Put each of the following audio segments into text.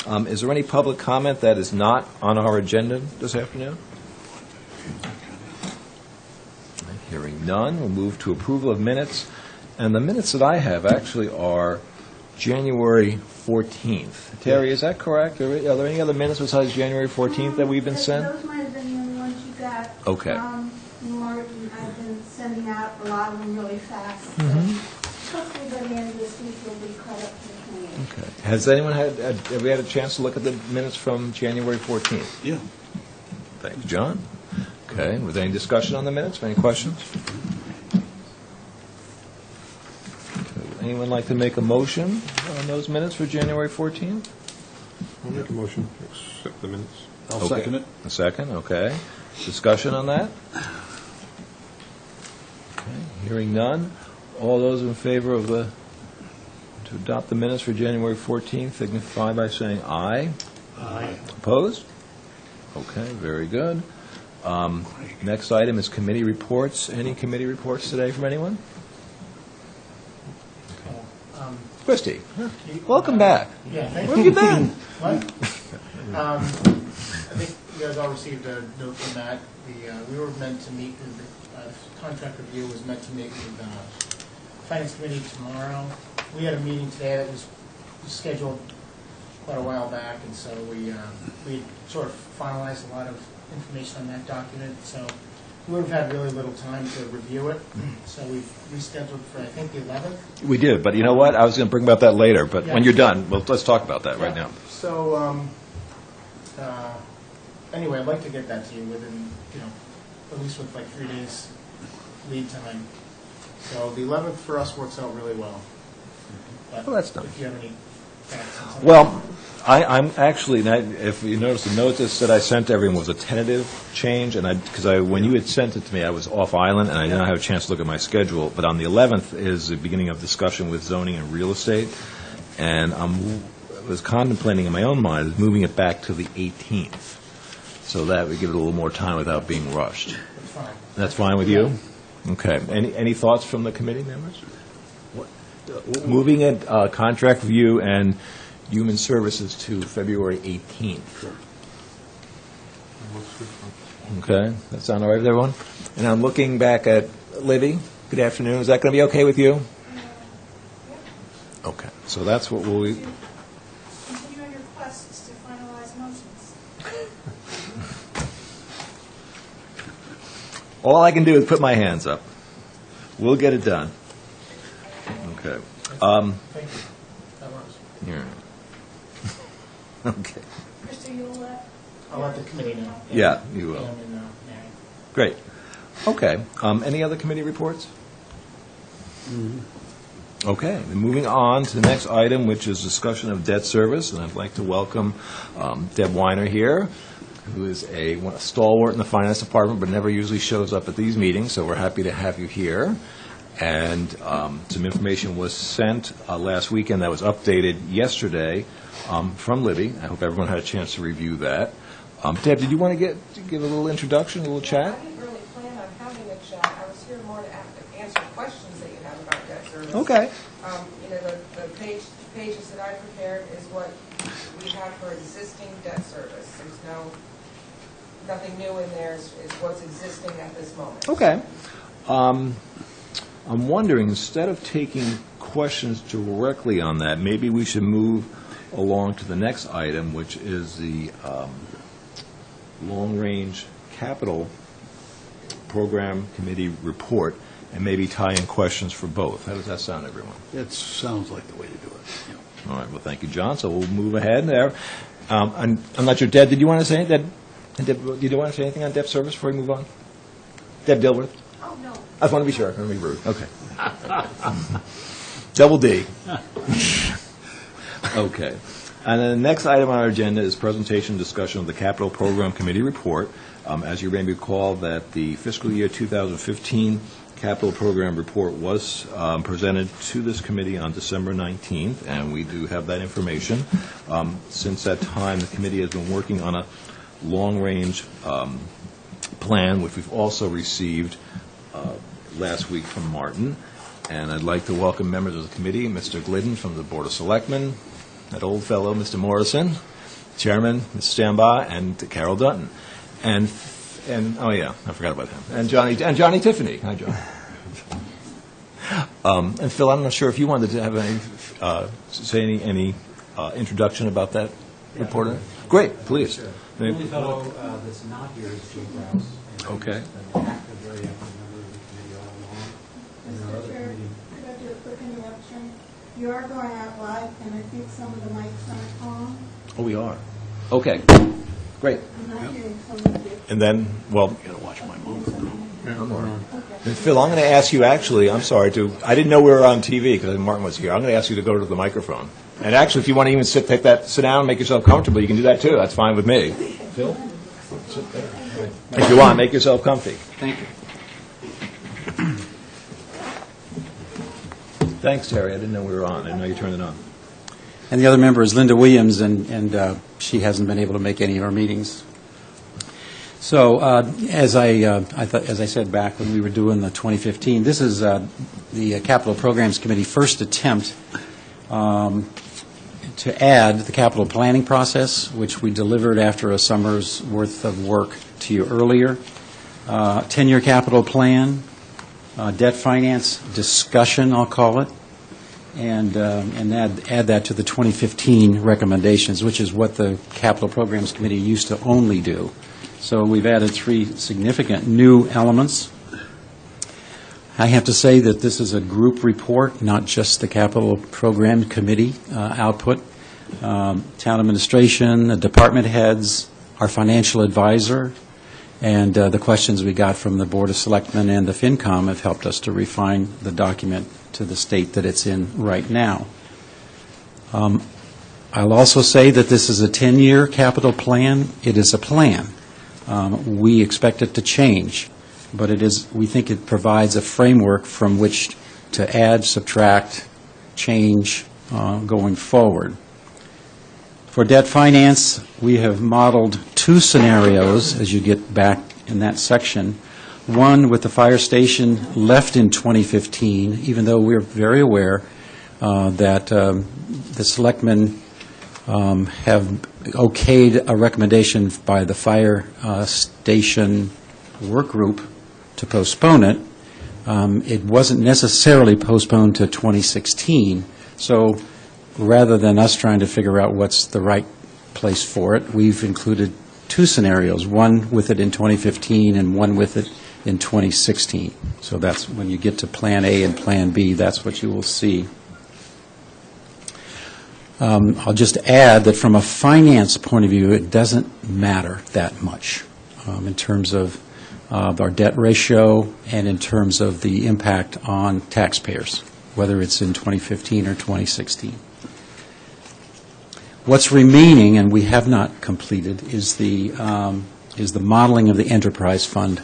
Is there any public comment that is not on our agenda this afternoon? Hearing none, we'll move to approval of minutes. And the minutes that I have actually are January 14th. Terry, is that correct? Are there any other minutes besides January 14th that we've been sent? Those might have been the only ones you got. Okay. Martin, I've been sending out a lot of them really fast. So hopefully by the end of this week we'll be caught up to the 28th. Okay. Has anyone have we had a chance to look at the minutes from January 14th? Yeah. Thanks, John. Okay. Was there any discussion on the minutes? Any questions? Would anyone like to make a motion on those minutes for January 14th? I'll make a motion to accept the minutes. I'll second it. A second, okay. Discussion on that? Okay. Hearing none. All those in favor of to adopt the minutes for January 14th signify by saying aye. Aye. Opposed? Okay, very good. Next item is committee reports. Any committee reports today from anyone? Christie, welcome back. Yeah, thank Where have you been? What? I think you guys all received a note from Matt. We were meant to meet with the contract review was meant to meet with the Finance Committee tomorrow. We had a meeting today that was scheduled quite a while back, and so we sort of finalized a lot of information on that document. So we would have had really little time to review it. So we've rescheduled for, I think, the 11th. We did, but you know what? I was going to bring about that later, but when you're done, let's talk about that right now. So, anyway, I'd like to get that to you within, at least with like 3 days lead time. So the 11th for us works out really well. But Well, that's done. if you have any facts on something. Well, I'm actually, if you notice, the notice that I sent to everyone was a tentative change, and because when you had sent it to me, I was off island, and I didn't have a chance to look at my schedule. But on the 11th is the beginning of discussion with zoning and real estate, and I was contemplating in my own mind moving it back to the 18th, so that would give it a little more time without being rushed. That's fine. That's fine with you? Okay. Any thoughts from the committee members? Moving it, contract review and human services to February 18th. Okay, that sound all right with everyone? And I'm looking back at Libby. Good afternoon. Is that going to be okay with you? Okay, so that's what we'll... Continue on your quests to finalize motions. All I can do is put my hands up. We'll get it done. Okay. Thank you. That works. Here. Okay. Krista, you'll let? I'll let the committee know. Yeah, you will. Pam and Mary. Great. Okay. Any other committee reports? Okay. Then moving on to the next item, which is discussion of debt service, and I'd like to welcome Deb Weiner here, who is a stalwart in the finance department, but never usually shows up at these meetings. So we're happy to have you here. And some information was sent last weekend that was updated yesterday from Libby. I hope everyone had a chance to review that. Deb, did you want to give a little introduction, a little chat? I didn't really plan on having a chat. I was here more to answer questions that you have about debt service. Okay. The pages that I prepared is what we have for existing debt service. There's nothing new in there. Is what's existing at this moment. Okay. I'm wondering, instead of taking questions directly on that, maybe we should move along to the next item, which is the long-range capital program committee report, and maybe tie in questions for both. How does that sound, everyone? It sounds like the way to do it. Yeah. All right. Well, thank you, John. So we'll move ahead there. I'm not sure, Deb, did you want to say anything? Did you want to say anything on debt service before we move on? Deb Dilworth? Oh, no. I just want to be sure. I don't want to be rude. Okay. Double D. Okay. And then the next item on our agenda is presentation and discussion of the Capital Program Committee report. As you may recall, that the fiscal year 2015 Capital Program report was presented to this committee on December 19th, and we do have that information. Since that time, the committee has been working on a long-range plan, which we've also received last week from Martin. And I'd like to welcome members of the committee, Mr. Glidden from the Board of Selectmen, that old fellow, Mr. Morrison, Chairman, Ms. Stamba, and Carol Dutton. And, oh yeah, I forgot about him. And Johnny Tiffany. Hi, John. And Phil, I'm not sure if you wanted to have any, say any introduction about that report. Great, please. Sure. The only fellow that's not here is Jim Rouse. Okay. He's been an active, very active member of the committee all along. And our Mr. other Chair, committee. could I do a quick interruption? You are going out live, and I think some of the mics aren't on. Oh, we are. Okay, great. I'm not hearing some of you. And then, well, Gotta watch my mouth. and Phil, I'm going to ask you actually, I'm sorry, I didn't know we were on TV because Martin was here. I'm going to ask you to go to the microphone. And actually, if you want to even sit down and make yourself comfortable, you can do that too. That's fine with me. Phil? Sit there. If you want, make yourself comfy. Thank you. Thanks, Terry. I didn't know we were on. I didn't know you turned it on. And the other member is Linda Williams, and she hasn't been able to make any of our meetings. So as I said back when we were doing the 2015, this is the Capital Programs Committee first attempt to add the capital planning process, which we delivered after a summer's worth of work to you earlier. 10-year capital plan, debt finance discussion, I'll call it, and add that to the 2015 recommendations, which is what the Capital Programs Committee used to only do. So we've added 3 significant new elements. I have to say that this is a group report, not just the Capital Program Committee output. Town administration, the department heads, our financial advisor, and the questions we got from the Board of Selectmen and the FinCom have helped us to refine the document to the state that it's in right now. I'll also say that this is a 10-year capital plan. It is a plan. We expect it to change, but we think it provides a framework from which to add, subtract, change going forward. For debt finance, we have modeled 2 scenarios as you get back in that section. One with the fire station left in 2015, even though we're very aware that the selectmen have okayed a recommendation by the fire station work group to postpone it. It wasn't necessarily postponed to 2016, so rather than us trying to figure out what's the right place for it, we've included 2 scenarios, one with it in 2015 and one with it in 2016. So that's when you get to Plan A and Plan B, that's what you will see. I'll just add that from a finance point of view, it doesn't matter that much in terms of our debt ratio and in terms of the impact on taxpayers, whether it's in 2015 or 2016. What's remaining, and we have not completed, is the modeling of the enterprise fund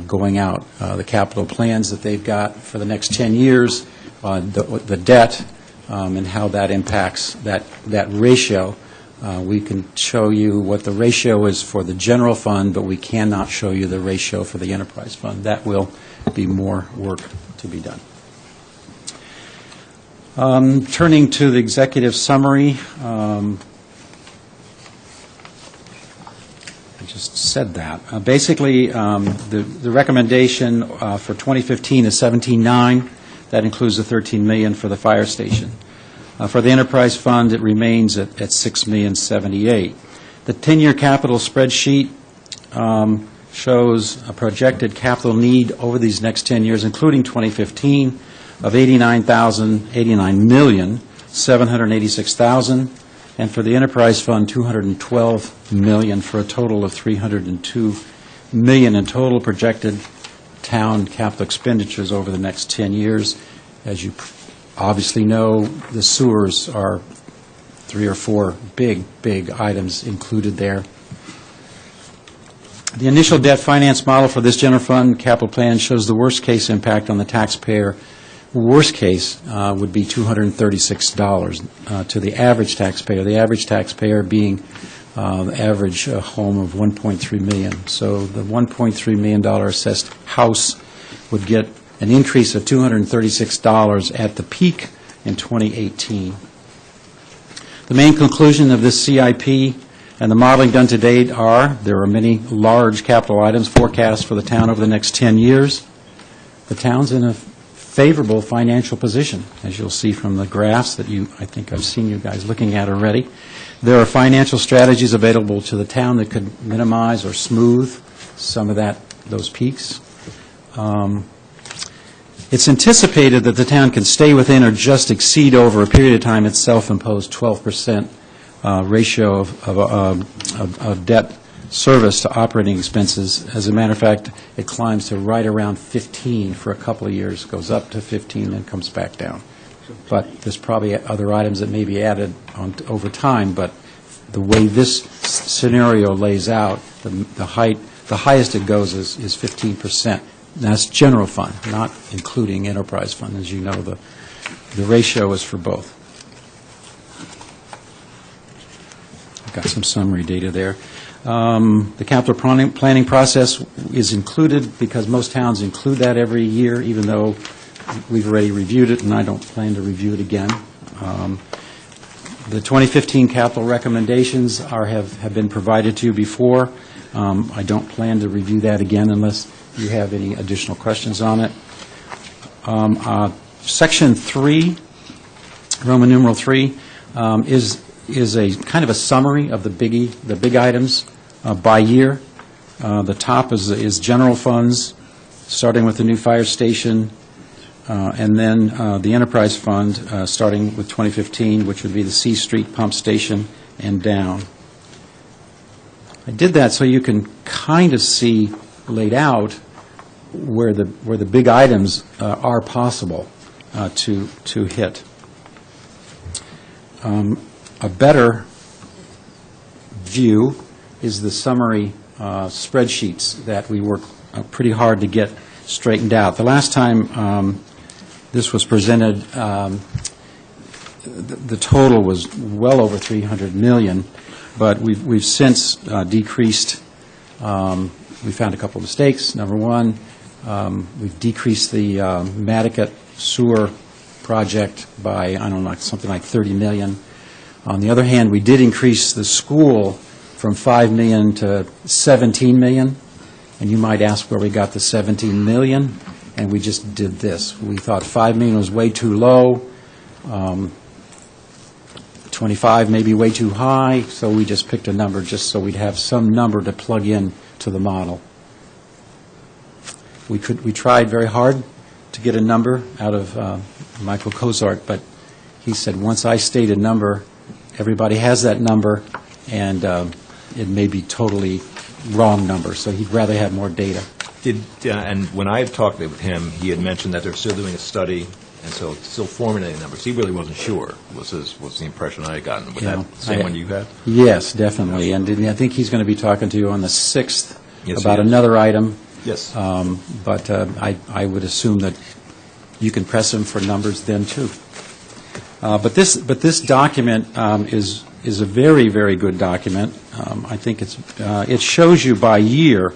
going out, the capital plans that they've got for the next 10 years, the debt, and how that impacts that ratio. We can show you what the ratio is for the general fund, but we cannot show you the ratio for the enterprise fund. That will be more work to be done. Turning to the executive summary, I just said that. Basically, the recommendation for 2015 is $17.9. That includes the $13 million for the fire station. For the enterprise fund, it remains at $6,078,000. The 10-year capital spreadsheet shows a projected capital need over these next 10 years, including 2015, of $89,786,000, and for the enterprise fund, $212 million, for a total of $302 million in total projected town capital expenditures over the next 10 years. As you obviously know, the sewers are 3 or 4 big items included there. The initial debt finance model for this general fund capital plan shows the worst case impact on the taxpayer. Worst case would be $236 to the average taxpayer. The average taxpayer being the average home of $1.3 million. So the $1.3 million assessed house would get an increase of $236 at the peak in 2018. The main conclusion of this CIP And the modeling done to date there are many large capital items forecast for the town over the next 10 years. The town's in a favorable financial position, as you'll see from the graphs that I think I've seen you guys looking at already. There are financial strategies available to the town that could minimize or smooth some of those peaks. It's anticipated that the town can stay within or just exceed over a period of time its self-imposed 12% ratio of debt service to operating expenses. As a matter of fact, it climbs to right around 15 for a couple of years, goes up to 15, then comes back down. But there's probably other items that may be added over time, but the way this scenario lays out, the highest it goes is 15%. And that's general fund, not including enterprise fund. As you know, the ratio is for both. I've got some summary data there. The capital planning process is included because most towns include that every year, even though we've already reviewed it, and I don't plan to review it again. The 2015 capital recommendations have been provided to you before. I don't plan to review that again unless you have any additional questions on it. Section 3, Roman numeral 3, is a kind of a summary of the big items by year. The top is general funds, starting with the new fire station, and then the enterprise fund, starting with 2015, which would be the C Street pump station and down. I did that so you can kind of see laid out where the big items are possible to hit. A better view is the summary spreadsheets that we work pretty hard to get straightened out. The last time this was presented, the total was well over $300 million, but we've since decreased. We found a couple of mistakes. Number one, we've decreased the Nantucket sewer project by, I don't know, something like $30 million. On the other hand, we did increase the school from $5 million to $17 million. And you might ask where we got the $17 million, and we just did this. We thought $5 million was way too low, 25 maybe way too high, so we just picked a number just so we'd have some number to plug in to the model. We tried very hard to get a number out of Michael Cozart, but he said once I state a number, everybody has that number, and it may be totally wrong number, so he'd rather have more data. And when I had talked with him, he had mentioned that they're still doing a study, and so still formulating numbers. He really wasn't sure, was the impression I had gotten. Was that the same one you had? Yes, definitely. And I think he's going to be talking to you on the 6th Yes, about another item. Yes. But I would assume that you can press him for numbers then, too. But this document is a very, very good document. I think it shows you by year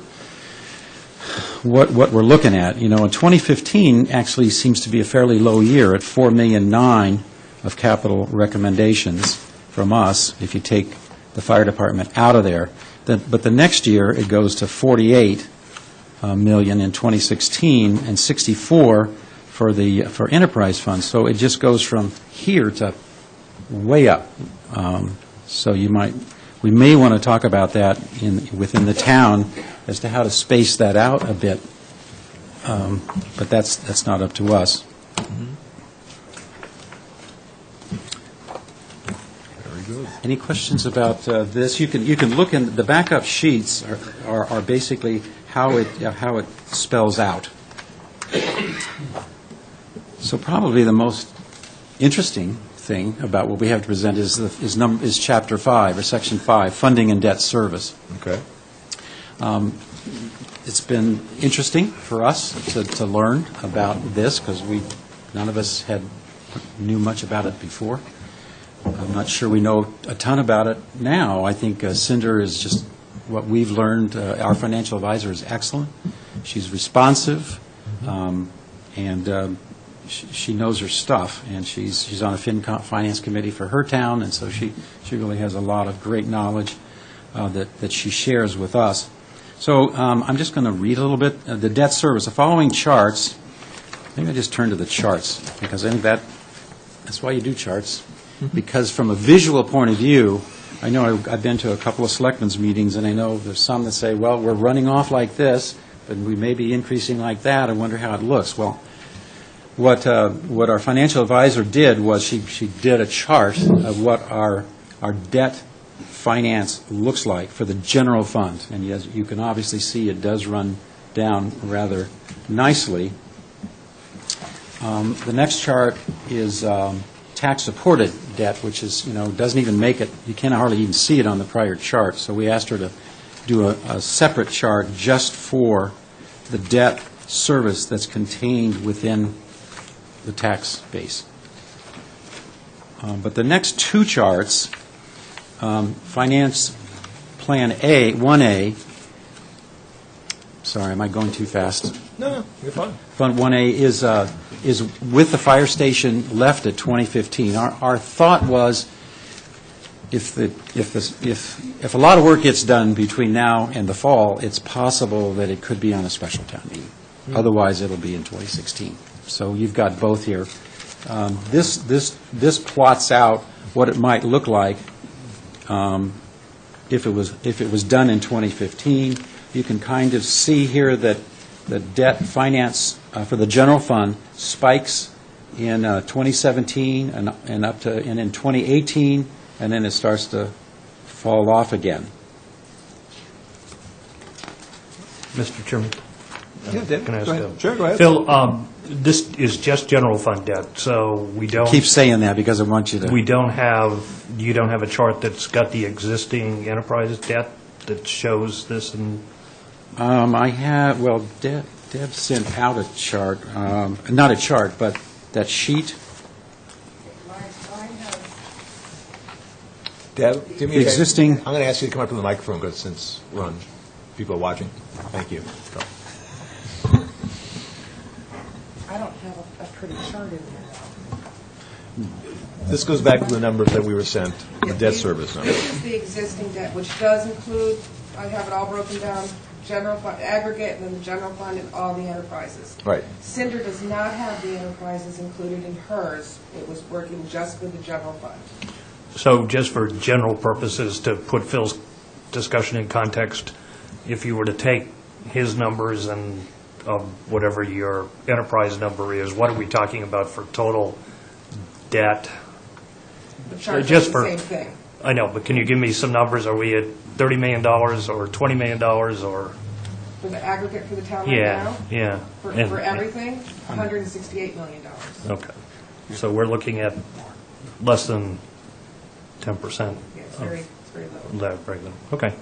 what we're looking at. You know, in 2015 actually seems to be a fairly low year at $4.9 million of capital recommendations from us if you take the fire department out of there. But the next year it goes to $48 million in 2016 and $64 for enterprise funds. So it just goes from here to way up. So we may want to talk about that within the town as to how to space that out a bit. But that's not up to us. Very good. Any questions about this? You can look in the backup sheets are basically how it spells out. So probably the most interesting thing about what we have to present is Chapter 5 or Section 5, Funding and Debt Service. Okay. It's been interesting for us to learn about this because none of us knew much about it before. I'm not sure we know a ton about it now. I think Cinder is just what we've learned. Our financial advisor is excellent. She's responsive, and she knows her stuff, and she's on a finance committee for her town, and so she really has a lot of great knowledge. that she shares with us. So I'm just going to read a little bit. The debt service, the following charts, maybe I just turn to the charts, because I think that's why you do charts. Because from a visual point of view, I know I've been to a couple of selectmen's meetings, and I know there's some that say, well, we're running off like this, but we may be increasing like that. I wonder how it looks. Well, what our financial advisor did was she did a chart of what our debt finance looks like for the general fund. And as you can obviously see, it does run down rather nicely. The next chart is tax-supported debt, which is, doesn't even make it, you can't hardly even see it on the prior chart. So we asked her to do a separate chart just for the debt service that's contained within the tax base. But the next two charts, Finance Plan A, 1A, sorry, am I going too fast? No, you're fine. Fund 1A is with the fire station left at 2015. Our thought was, if a lot of work gets done between now and the fall, it's possible that it could be on a special town meeting. Otherwise, it'll be in 2016. So you've got both here. This plots out what it might look like if it was done in 2015. You can kind of see here that the debt finance for the general fund spikes in 2017 and in 2018, and then it starts to fall off again. Mr. Chairman? Yeah, Dave, Can I ask go ahead. a- Sure, go ahead. Phil, this is just general fund debt, so we don't... Keep saying that because I want you to... You don't have a chart that's got the existing enterprise debt that shows this, and I have, well, Deb sent out a chart, not a chart, but that sheet. Mine has, Deb, do me a favor. Existing- I'm going to ask you to come up to the microphone, because since people are watching. Thank you. Go. I don't have a pretty chart in there. This goes back to the numbers that we were sent, the debt service number. This is the existing debt, which does include, I have it all broken down, general fund, aggregate, and then the general fund and all the enterprises. Right. Cinder does not have the enterprises included in hers. It was working just with the general fund. so just for general purposes, to put Phil's discussion in context, if you were to take his numbers and whatever your enterprise number is, what are we talking about for total debt? The chart Just does the for- same thing. I know, but can you give me some numbers? Are we at $30 million or $20 million or? For the aggregate for the town right now? Yeah. For And- everything, $168 million. Okay. So we're looking at less than 10%. Yeah, it's very low. That, right, then. Okay.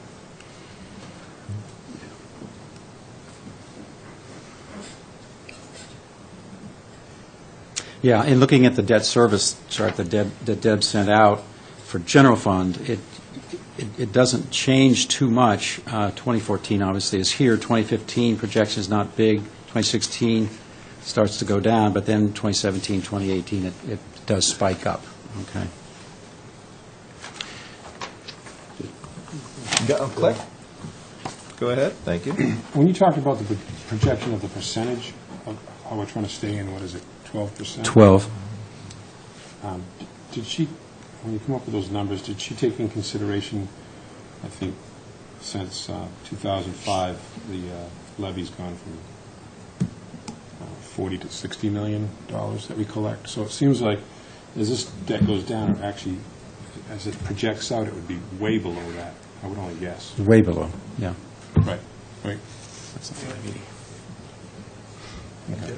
Yeah, in looking at the debt service chart that Deb sent out for general fund, it doesn't change too much. 2014 obviously is here. 2015 projection is not big. 2016 starts to go down, but then 2017, 2018, it does spike up. Okay. Click. Go ahead. Thank you. When you talked about the projection of the percentage of how we're trying to stay in, what is it, 12%? 12. Did she, when you come up with those numbers, did she take in consideration, I think, since 2005, the levy's gone from 40 to $60 million that we collect? So it seems like as this debt goes down, or actually, as it projects out, it would be way below that. I would only guess. Way below, yeah. Right. That's not what I mean. Okay.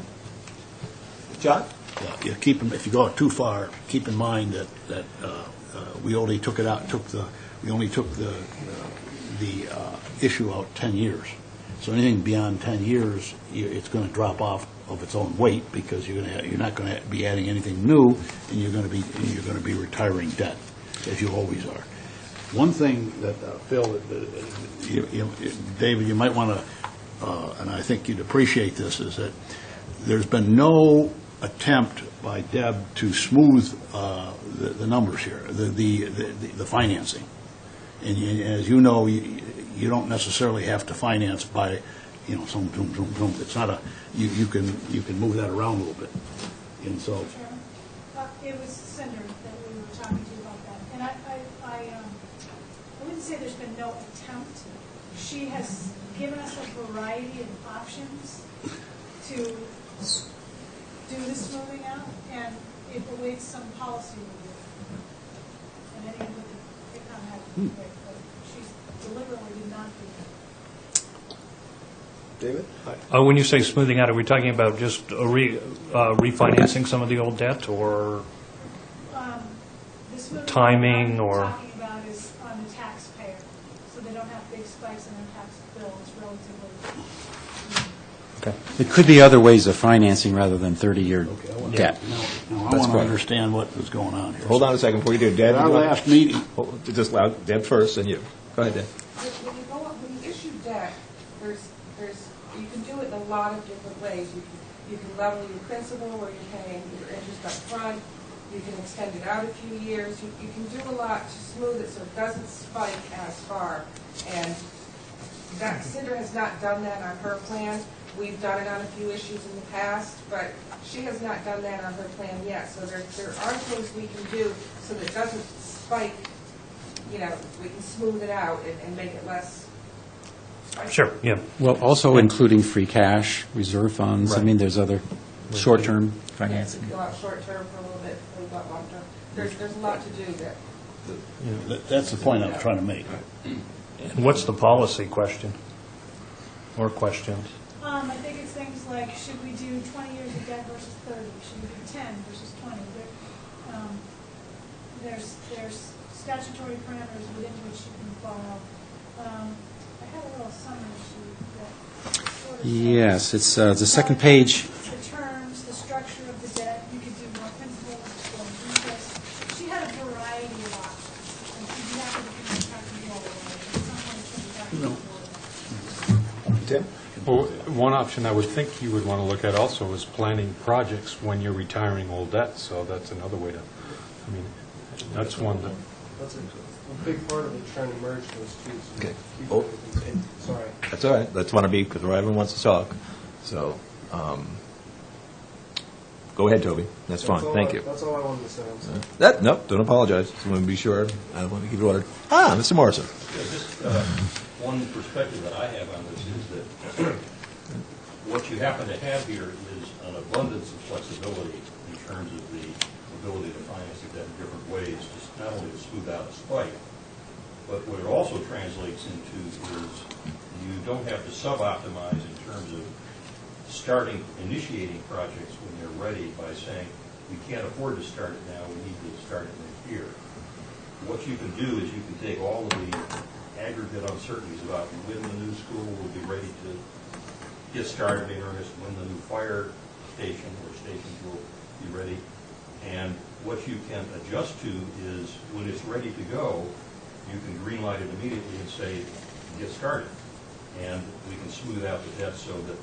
John? Yeah, if you go too far, keep in mind that we only took it out, we only took the issue out 10 years. So anything beyond 10 years, it's going to drop off of its own weight, because you're not going to be adding anything new, and you're going to be retiring debt, as you always are. One thing that Phil, David, you might want to, and I think you'd appreciate this, is that there's been no attempt by Deb to smooth the numbers here, the financing. And as you know, you don't necessarily have to finance by, some, it's not you can move that around a little bit. And so, Chairman, it was Cinder that we were talking to about that. And I wouldn't say there's been no attempt. She has given us a variety of options to do the smoothing out, and it awaits some policy review. And any of the FICOM had to do it, but she's deliberately did not do that. David? When you say smoothing out, are we talking about just refinancing some of the old debt, or The smoothing timing, that or- I'm talking about is on the taxpayer, so they don't have big spikes in their tax bill. It's relatively. It could be other ways of financing rather than 30-year debt. now I That's want to right. understand what is going on here. Hold on a second before you do. Deb, At our you want- last meeting, Just loud, Deb first, and you. Go ahead, Deb. When you issue debt, you can do it in a lot of different ways. You can level your principal, or you're paying your interest up front. You can extend it out a few years. You can do a lot to smooth it so it doesn't spike as far. And Cinder has not done that on her plan. We've done it on a few issues in the past, but she has not done that on her plan yet. So there are things we can do so that it doesn't spike. We can smooth it out and make it less. Sure, yeah. Well, also including free cash, reserve funds. I Right. mean, there's other short-term financing. Go out short term for a little bit, before we go out long term. There's a lot to do there. that's the point I was trying to make. And what's the policy question, or questions? I think it's things like, should we do 20 years of debt versus 30? Should we do 10 versus 20? There's statutory parameters within which you can follow. I had a little summary sheet that sort of Yes, it's the second page. the terms, the structure of the debt. You could do more principal or interest. She had a variety of options, and she'd be happy to come and talk to you all about it. At some point, she'll be back to the board. Tim? Well, one option I would think you would want to look at also is planning projects when you're retiring old debt, so that's another way to, that's one that, That's a big part of it, trying to merge those two. So Okay. keep Oh. everything- Sorry. That's all right. That's want to be, because everyone wants to talk. So, go ahead, Toby. That's fine. all Thank I- you. That's all I wanted to say. I'm sorry. No, don't apologize. Just want to be sure. I want to keep it ordered. Mr. Morrison. Just one perspective that I have on this is that what you happen to have here is an abundance of flexibility in terms of the ability to finance the debt in different ways, just not only to smooth out a spike, but what it also translates into is you don't have to sub-optimize in terms of initiating projects when you're ready by saying, we can't afford to start it now, we need to start it next year. What you can do is you can take all of the aggregate uncertainties about when the new school will be ready to get started in earnest, when the new fire station or stations will be ready, and what you can adjust to is when it's ready to go, you can green light it immediately and say, get started. And we can smooth out the debt so that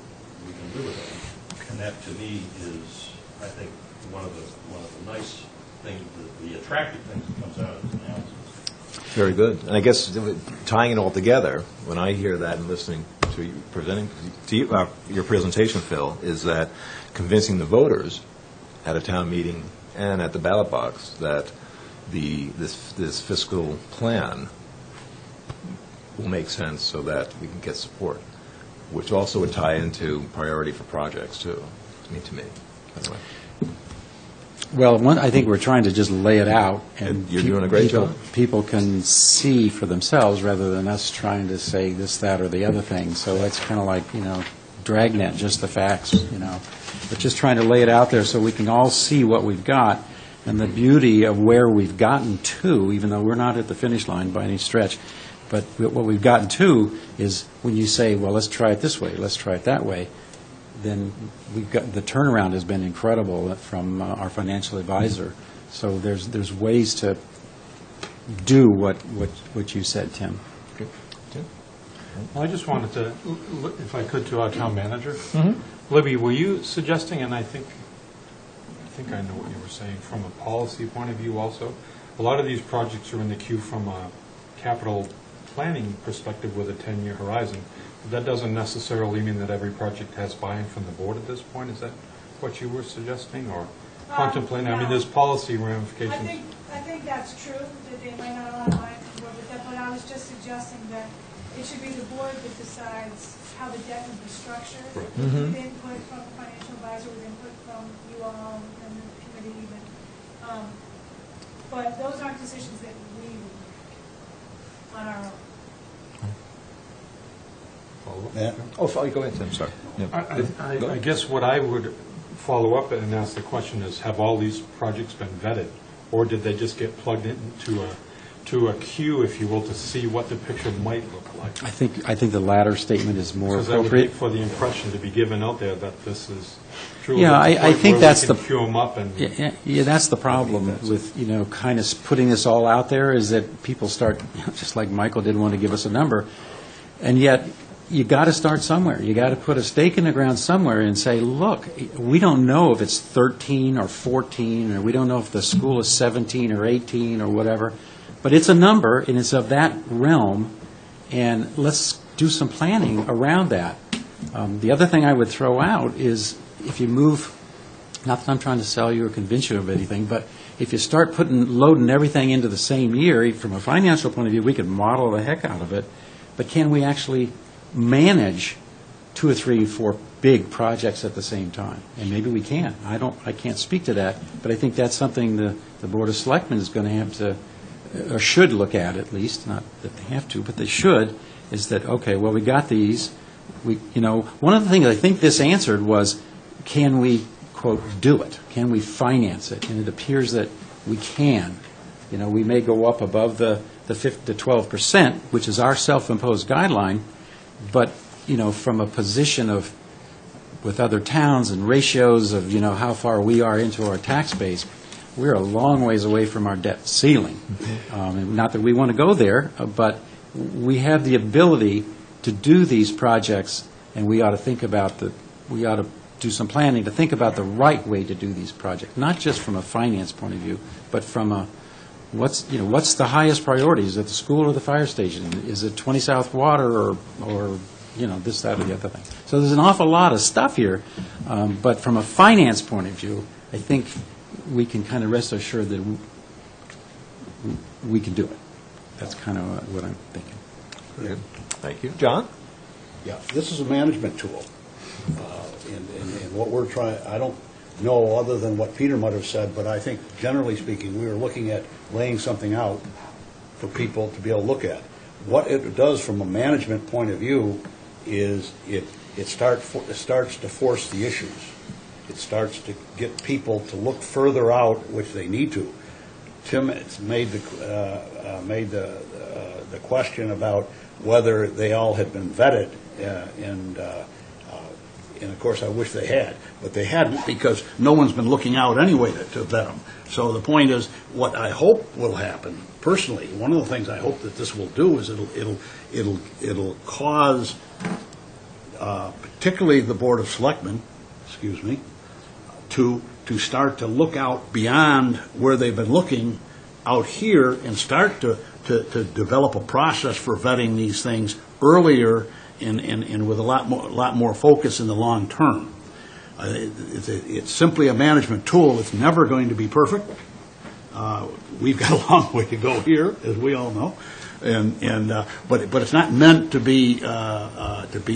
we can live with it. And that, to me, is, I think, one of the nice things, the attractive things that comes out of this analysis. Very good. And I guess tying it all together, when I hear that and listening to you presenting to you, your presentation, Phil, is that convincing the voters at a town meeting and at the ballot box that this fiscal plan will make sense so that we can get support, which also would tie into priority for projects too. To me, anyway. Well, I think we're trying to just lay it out, and You're doing a great job. People can see for themselves rather than us trying to say this, that, or the other thing. So it's kind of like, dragnet, just the facts, But just trying to lay it out there so we can all see what we've got and the beauty of where we've gotten to, even though we're not at the finish line by any stretch. But what we've gotten to is when you say, well, let's try it this way, let's try it that way, then we've got, the turnaround has been incredible from our financial advisor. So there's ways to do what you said, Tim. Okay. Tim? Well, I just wanted to, if I could, to our town manager. Libby, were you suggesting, and I think I know what you were saying, from a policy point of view also, a lot of these projects are in the queue from a capital planning perspective with a 10-year horizon, that doesn't necessarily mean that every project has buy-in from the board at this point. Is that what you were suggesting, or contemplating? I mean, there's policy ramifications. I think that's true, that they might not want to buy it from the board, but I was just suggesting that it should be the board that decides how the debt would be structured, with input from the financial advisor, with input from you all and the committee even. But those aren't decisions that we would make on our own. Yeah. Oh, go ahead, Tim, sorry. I guess what I would follow up and ask the question is, have all these projects been vetted? Or did they just get plugged into a queue, if you will, to see what the picture might look like? I think the latter statement is more Because I would appropriate. hate for the impression to be given out there that this is truly Yeah, I think that's the queue them up and... Yeah, that's the problem with, kind of putting this all out there, is that people start, just like Michael didn't want to give us a number, and yet you got to start somewhere. You got to put a stake in the ground somewhere and say, look, we don't know if it's 13 or 14, or we don't know if the school is 17 or 18 or whatever, but it's a number, and it's of that realm, and let's do some planning around that. The other thing I would throw out is, if you move, not that I'm trying to sell you or convince you of anything, but if you start loading everything into the same year, from a financial point of view, we could model the heck out of it, but can we actually manage 2 or 3, 4 big projects at the same time? And maybe we can. I can't speak to that, but I think that's something the Board of Selectmen is going to have to, or should look at least, not that they have to, but they should, is that, okay, well, we got these. One of the things I think this answered was, can we, quote, do it? Can we finance it? And it appears that we can. We may go up above the 5 to 12%, which is our self-imposed guideline, but, from a position of, with other towns and ratios of, how far we are into our tax base, we're a long ways away from our debt ceiling. Not that we want to go there, but we have the ability to do these projects, and we ought to do some planning to think about the right way to do these projects, not just from a finance point of view, but from what's the highest priority? Is it the school or the fire station? Is it 20 South Water or this, that, or the other thing? So there's an awful lot of stuff here, but from a finance point of view, I think we can kind of rest assured that we can do it. That's kind of what I'm thinking. Good. Thank you. John? Yeah, this is a management tool. And what we're trying, I don't know other than what Peter might have said, but I think generally speaking, we were looking at laying something out for people to be able to look at. What it does from a management point of view is it starts to force the issues. It starts to get people to look further out, which they need to. Tim made the question about whether they all had been vetted, and of course I wish they had, but they hadn't, because no one's been looking out anyway to vet them. So the point is, what I hope will happen, personally, one of the things I hope that this will do is it'll cause, particularly the Board of Selectmen, to start to look out beyond where they've been looking out here, and start to develop a process for vetting these things earlier and with a lot more focus in the long term. It's simply a management tool. It's never going to be perfect. We've got a long way to go here, as we all know, but it's not meant to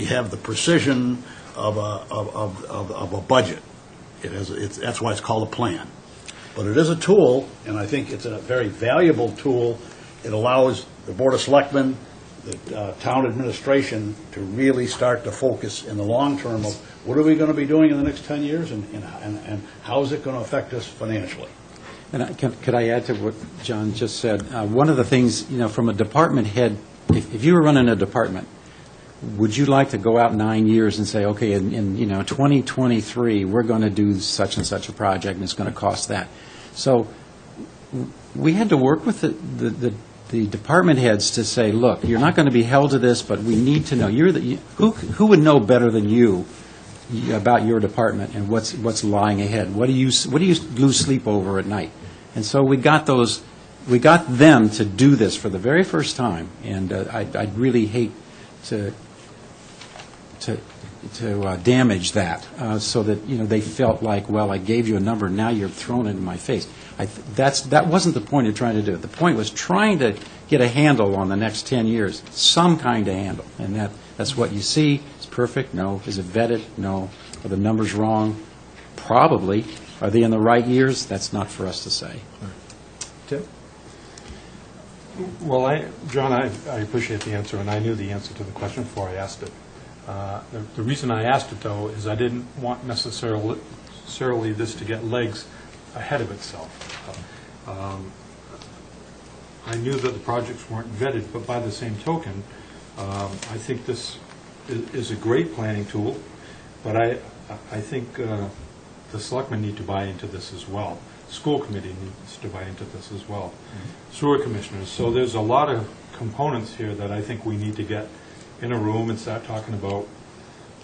have the precision of a budget. That's why it's called a plan. But it is a tool, and I think it's a very valuable tool. It allows the Board of Selectmen, the town administration, to really start to focus in the long term of what are we going to be doing in the next 10 years, and how is it going to affect us financially. And could I add to what John just said? One of the things, from a department head, if you were running a department, would you like to go out 9 years and say, okay, in 2023, we're going to do such and such a project, and it's going to cost that? So we had to work with the department heads to say, look, you're not going to be held to this, but we need to know. Who would know better than you about your department and what's lying ahead? What do you lose sleep over at night? And so we got those we got them to do this for the very first time, and I'd really hate to damage that, so that, you know, they felt like, well, I gave you a number, now you're throwing it in my face. That wasn't the point of trying to do it. The point was trying to get a handle on the next 10 years, some kind of handle, and that's what you see. It's perfect? No. Is it vetted? No. Are the numbers wrong? Probably. Are they in the right years? That's not for us to say. Tim? Well, John, I appreciate the answer, and I knew the answer to the question before I asked it. The reason I asked it, though, is I didn't want necessarily this to get legs ahead of itself. I knew that the projects weren't vetted, but by the same token, I think this is a great planning tool, but I think the selectmen need to buy into this as well. School committee needs to buy into this as well. Sewer commissioners. So there's a lot of components here that I think we need to get in a room and start talking about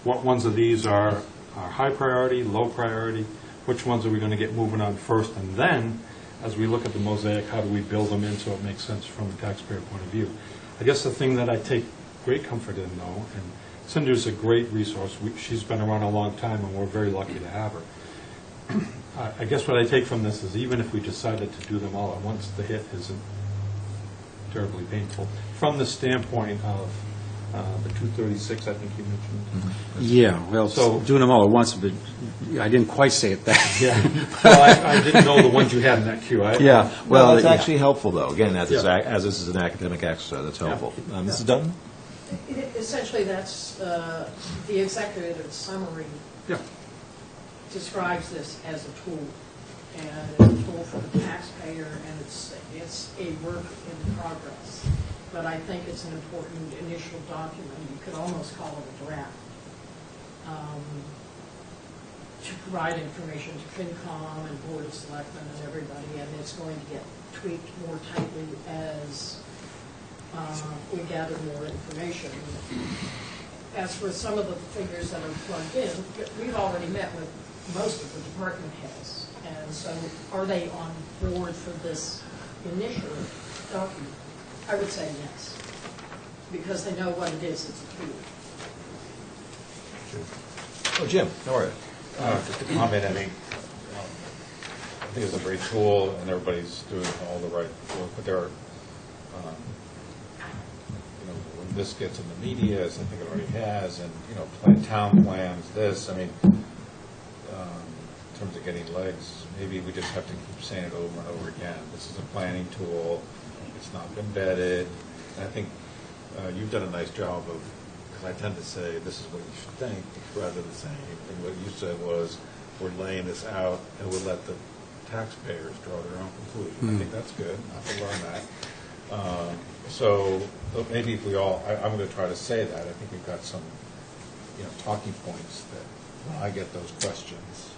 what ones of these are high priority, low priority, which ones are we going to get moving on first, and then, as we look at the mosaic, how do we build them in so it makes sense from a taxpayer point of view. I guess the thing that I take great comfort in, though, and Cinder's a great resource. She's been around a long time, and we're very lucky to have her. I guess what I take from this is even if we decided to do them all at once, the hit isn't terribly painful. From the standpoint of the 236, I think you mentioned. Yeah, well, So- doing them all at once, but I didn't quite say it that. Yeah. Well, I didn't know the ones you had in that queue. Yeah, Well, it's yeah. actually helpful, though. Again, as Yeah. this is an academic exercise, that's helpful. Mrs. Dutton? Essentially, that's the executive summary Yeah. describes this as a tool, and it's a tool for the taxpayer, and it's a work in progress. But I think it's an important initial document. You could almost call it a draft, to provide information to FinCom and Board of Selectmen and everybody, and it's going to get tweaked more tightly as we gather more information. As for some of the figures that are plugged in, we've already met with most of the department heads, and so are they on board for this initial document? I would say yes, because they know what it is, it's a tool. Oh, Jim, how are you? Just a comment, I think it's a great tool, and everybody's doing all the right work, but there are, when this gets in the media, as I think it already has, and town plans, this, I mean, in terms of getting legs, maybe we just have to keep saying it over and over again. This is a planning tool, it's not been vetted, and I think you've done a nice job of, because I tend to say, this is what you should think, rather than saying, and what you said was, we're laying this out, and we'll let the taxpayers draw their own conclusion. I think that's good, not to learn that. So maybe if we all, I'm going to try to say that. I think we've got some, talking points that when I get those questions,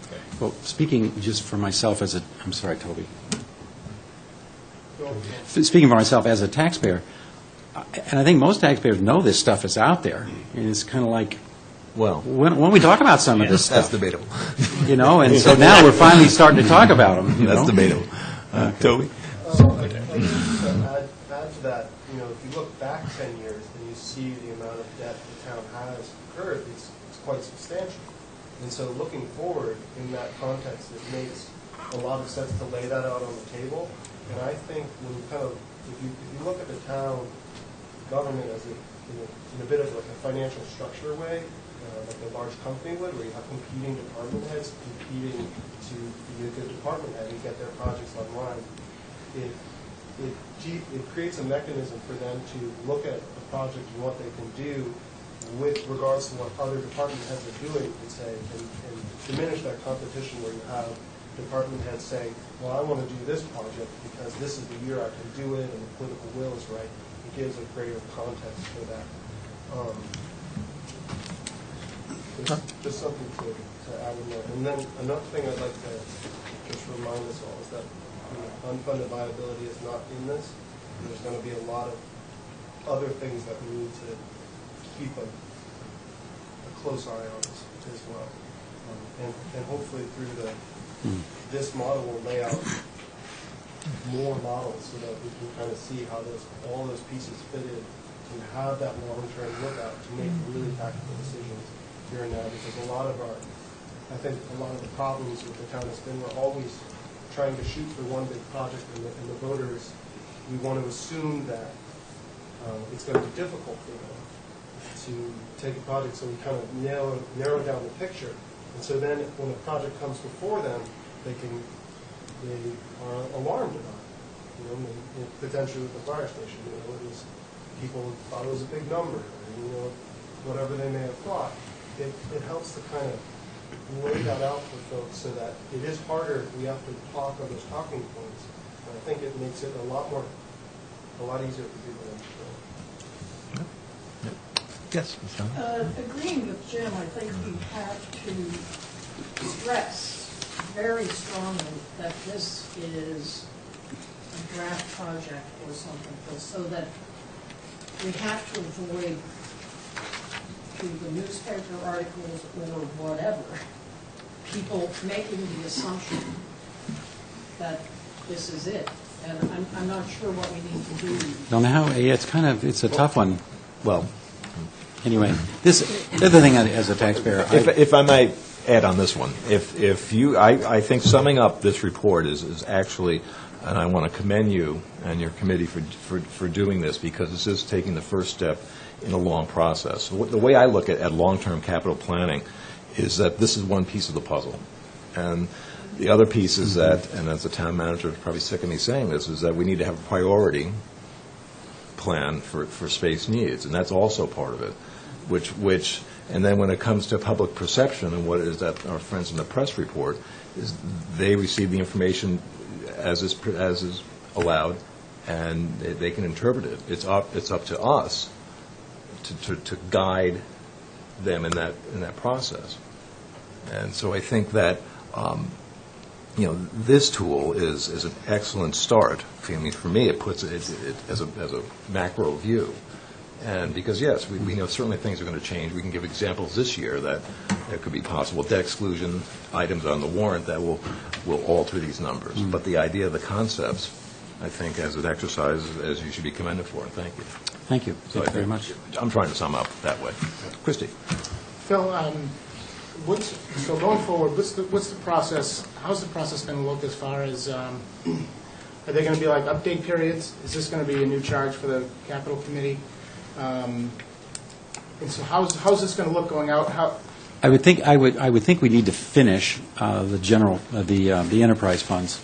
okay. Well, speaking just for myself as I'm sorry, Toby. Speaking for myself as a taxpayer, and I think most taxpayers know this stuff is out there, and it's kind of like, Well, when we talk about some of this that's stuff, debatable. and so now we're finally starting to talk about them. That's debatable. Toby? Add to that, if you look back 10 years and you see the amount of debt the town has incurred, it's quite substantial. And so looking forward in that context, it makes a lot of sense to lay that out on the table. And I think when you if you look at the town government as in a bit of like a financial structure way, like a large company would, where you have competing department heads competing to be a good department head and get their projects online, it creates a mechanism for them to look at the project and what they can do with regards to what other department heads are doing, and diminish that competition where you have department heads saying, well, I want to do this project because this is the year I can do it and the political will is right. It gives a greater context for that. Just something to add in there. And then another thing I'd like to just remind us all is that unfunded liability is not in this. And there's going to be a lot of other things that we need to keep a close eye on as well. And hopefully through the this model will lay out more models so that we can kind of see how all those pieces fit in and have that long-term lookout to make really practical decisions here and now. Because I think a lot of the problems with the town has been we're always trying to shoot for one big project, and the voters, we want to assume that it's going to be difficult for them to take a project, so we kind of narrow down the picture. And so then when a project comes before them, they are alarmed about it. Potentially with the fire station, people thought it was a big number, or, whatever they may have thought. It helps to kind of lay that out for folks so that it is harder if we have to talk on those talking points. And I think it makes it a lot easier for people to understand. Yes, Ms. Allen? Agreeing with Jim, I think we have to stress very strongly that this is a draft project or something, so that we have to avoid through the newspaper articles or whatever, people making the assumption that this is it. And I'm not sure what we need to do. Don't know how, it's a tough one. Well, anyway, the other thing as a taxpayer. If I might add on this one, I think summing up this report is actually, and I want to commend you and your committee for doing this, because this is taking the first step in a long process. The way I look at long-term capital planning is that this is one piece of the puzzle. And the other piece is that, and as the town manager is probably sick of me saying this, is that we need to have a priority plan for space needs, and that's also part of it. And then when it comes to public perception, and what it is that our friends in the press report, is they receive the information as is allowed, and they can interpret it. It's up to us to guide them in that process. And so I think that this tool is an excellent start. I mean, for me, it puts it as a macro view. And because, yes, we know certainly things are going to change. We can give examples this year that there could be possible debt exclusion items on the warrant that will alter these numbers. But the idea of the concepts, I think, as an exercise, as you should be commended for. Thank you. Thank you. Thank you very much. I'm trying to sum up that way. Christie. Phil, so going forward, what's the process? How's the process going to look as far as, are they going to be like update periods? Is this going to be a new charge for the capital committee? And so how's this going to look going out? I would think we need to finish the enterprise funds.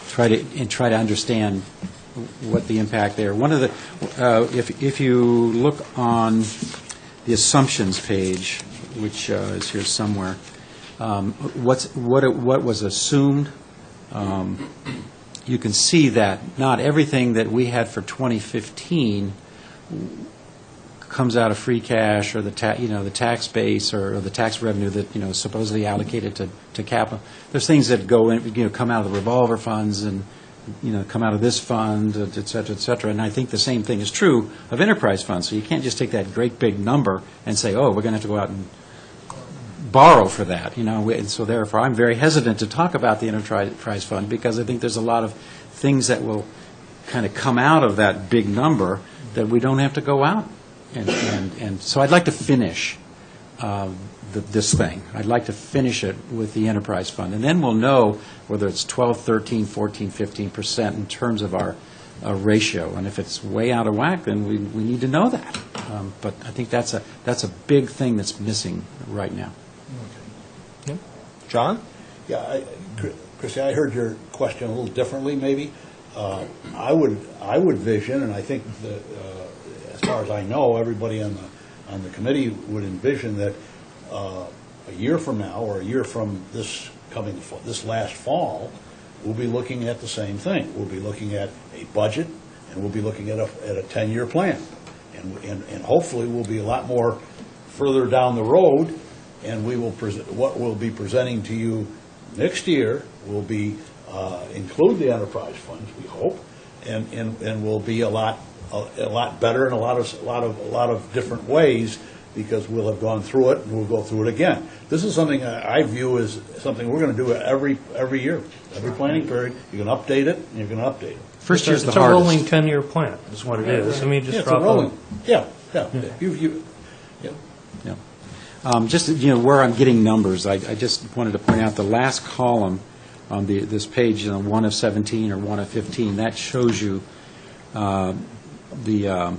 Try to understand what the impact there. One of the if you look on the assumptions page, which is here somewhere, what was assumed. You can see that not everything that we had for 2015 comes out of free cash or the tax base or the tax revenue that is supposedly allocated to capital. There's things that go in, come out of the revolver funds and come out of this fund, et cetera, et cetera. And I think the same thing is true of enterprise funds. So you can't just take that great big number and say, oh, we're going to have to go out and borrow for that. And so therefore I'm very hesitant to talk about the enterprise fund, because I think there's a lot of things that will kind of come out of that big number that we don't have to go out. And so I'd like to finish this thing. I'd like to finish it with the enterprise fund. And then we'll know whether it's 12, 13, 14, 15% in terms of our ratio. And if it's way out of whack, then we need to know that. But I think that's a big thing that's missing right now. Okay. John? Yeah, Chrissy, I heard your question a little differently, maybe. I would vision, and I think that, as far as I know, everybody on the committee would envision that a year from now, or a year from this last fall, we'll be looking at the same thing. We'll be looking at a budget, and we'll be looking at a 10-year plan, and hopefully we'll be a lot more further down the road, and we will what we'll be presenting to you next year will be include the enterprise funds, we hope, and will be a lot better in a lot of different ways because we'll have gone through it, and we'll go through it again. This is something I view as something we're going to do every year. Every planning period, you can update it, and you're going to update it. First year's the It's a rolling hardest. 10-year plan, is what it is. I mean, Yeah, just it's a drop rolling. on. Yeah. Yeah. Just, where I'm getting numbers, I just wanted to point out the last column on this page, 1 of 17 or 1 of 15, that shows you the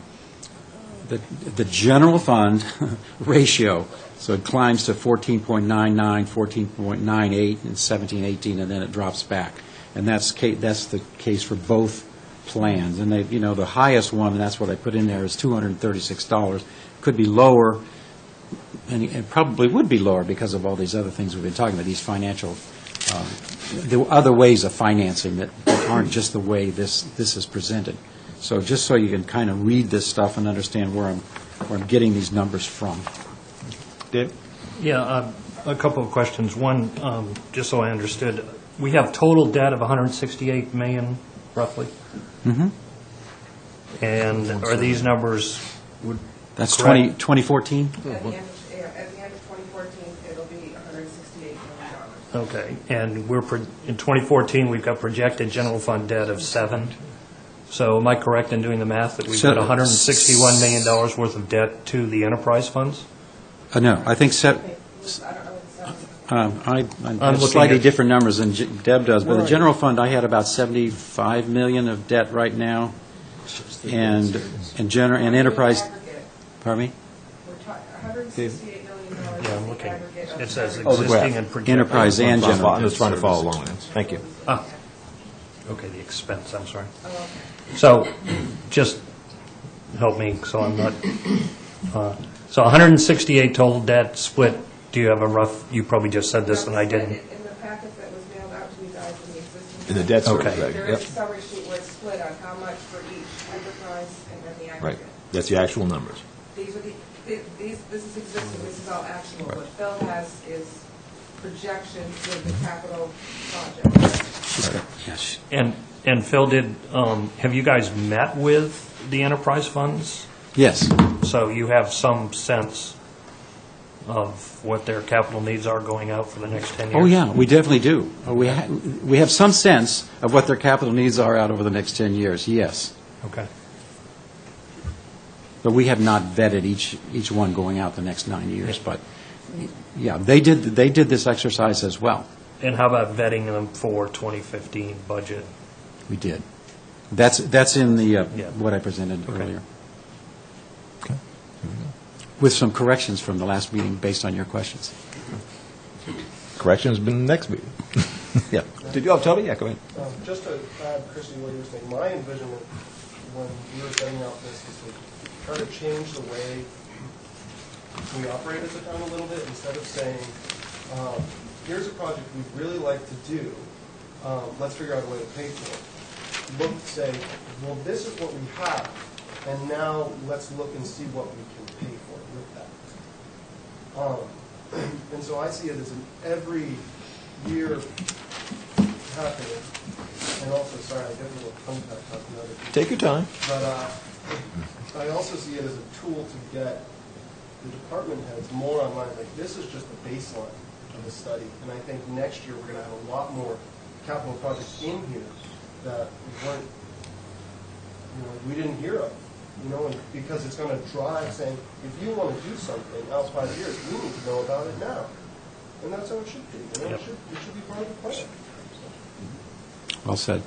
general fund ratio. So it climbs to 14.99, 14.98 in 17, 18, and then it drops back. And that's the case for both plans. And the highest one, and that's what I put in there, is $236. Could be lower, and it probably would be lower because of all these other things we've been talking about, these financial, there are other ways of financing that aren't just the way this is presented. So just so you can kind of read this stuff and understand where I'm getting these numbers from. Dave? Yeah, a couple of questions. One, just so I understood, we have total debt of $168 million, roughly? Mm-hmm. And are these numbers, That's correct? 2014? At the end of 2014, it'll be $168 million. Okay, and in 2014, we've got projected general fund debt of 7. So am I correct in doing the math that we've got $161 million worth of debt to the enterprise funds? No, I think I have looking slightly at- different numbers than Deb does, but the general fund, I had about $75 million of debt right now, and enterprise, pardon me? We're talking $168 million Yeah, I'm in looking. aggregate. It says Oh, the graph. existing and projected. Enterprise and general. I'm just trying to follow along. Thank you. Okay, the expense, I'm sorry. Oh, okay. So, just help me, so I'm not, so 168 total debt split, do you have a rough, you probably just said this and I didn't. In the packet that was mailed out to you guys in the existing. In the debt service. Okay. There Yep. is a summary sheet where it's split on how much for each enterprise and then the Right. aggregate. That's the actual numbers. These are this is existing, this is all actual. What Phil has is projections with the capital project. Yes. And Phil, have you guys met with the enterprise funds? Yes. So you have some sense of what their capital needs are going out for the next 10 years? Oh, yeah, we definitely do. We have some sense of what their capital needs are out over the next 10 years, yes. Okay. But we have not vetted each one going out the next 9 years. But, yeah, they did this exercise as well. And how about vetting them for 2015 budget? We did. That's in the Yeah. what I presented Okay. earlier. With some corrections from the last meeting based on your questions. Corrections been next meeting. Yeah. Did you, Toby? Yeah, go ahead. Just to add, Christie, what you were saying, my envisionment when we were setting out this is to try to change the way we operate as a town a little bit, instead of saying, here's a project we'd really like to do, let's figure out a way to pay for it. Look, say, well, this is what we have, and now let's look and see what we can pay for with that. And so I see it as an every year happening, and also, sorry, I get a little tongue tied talking about it. Take your time. But I also see it as a tool to get the department heads more online. Like, this is just the baseline of the study, and I think next year we're going to have a lot more capital projects in here that weren't, we didn't hear of. And because it's going to drive saying, if you want to do something out 5 years, we need to know about it now. And that's how it should be. It should be part of the plan. Well said.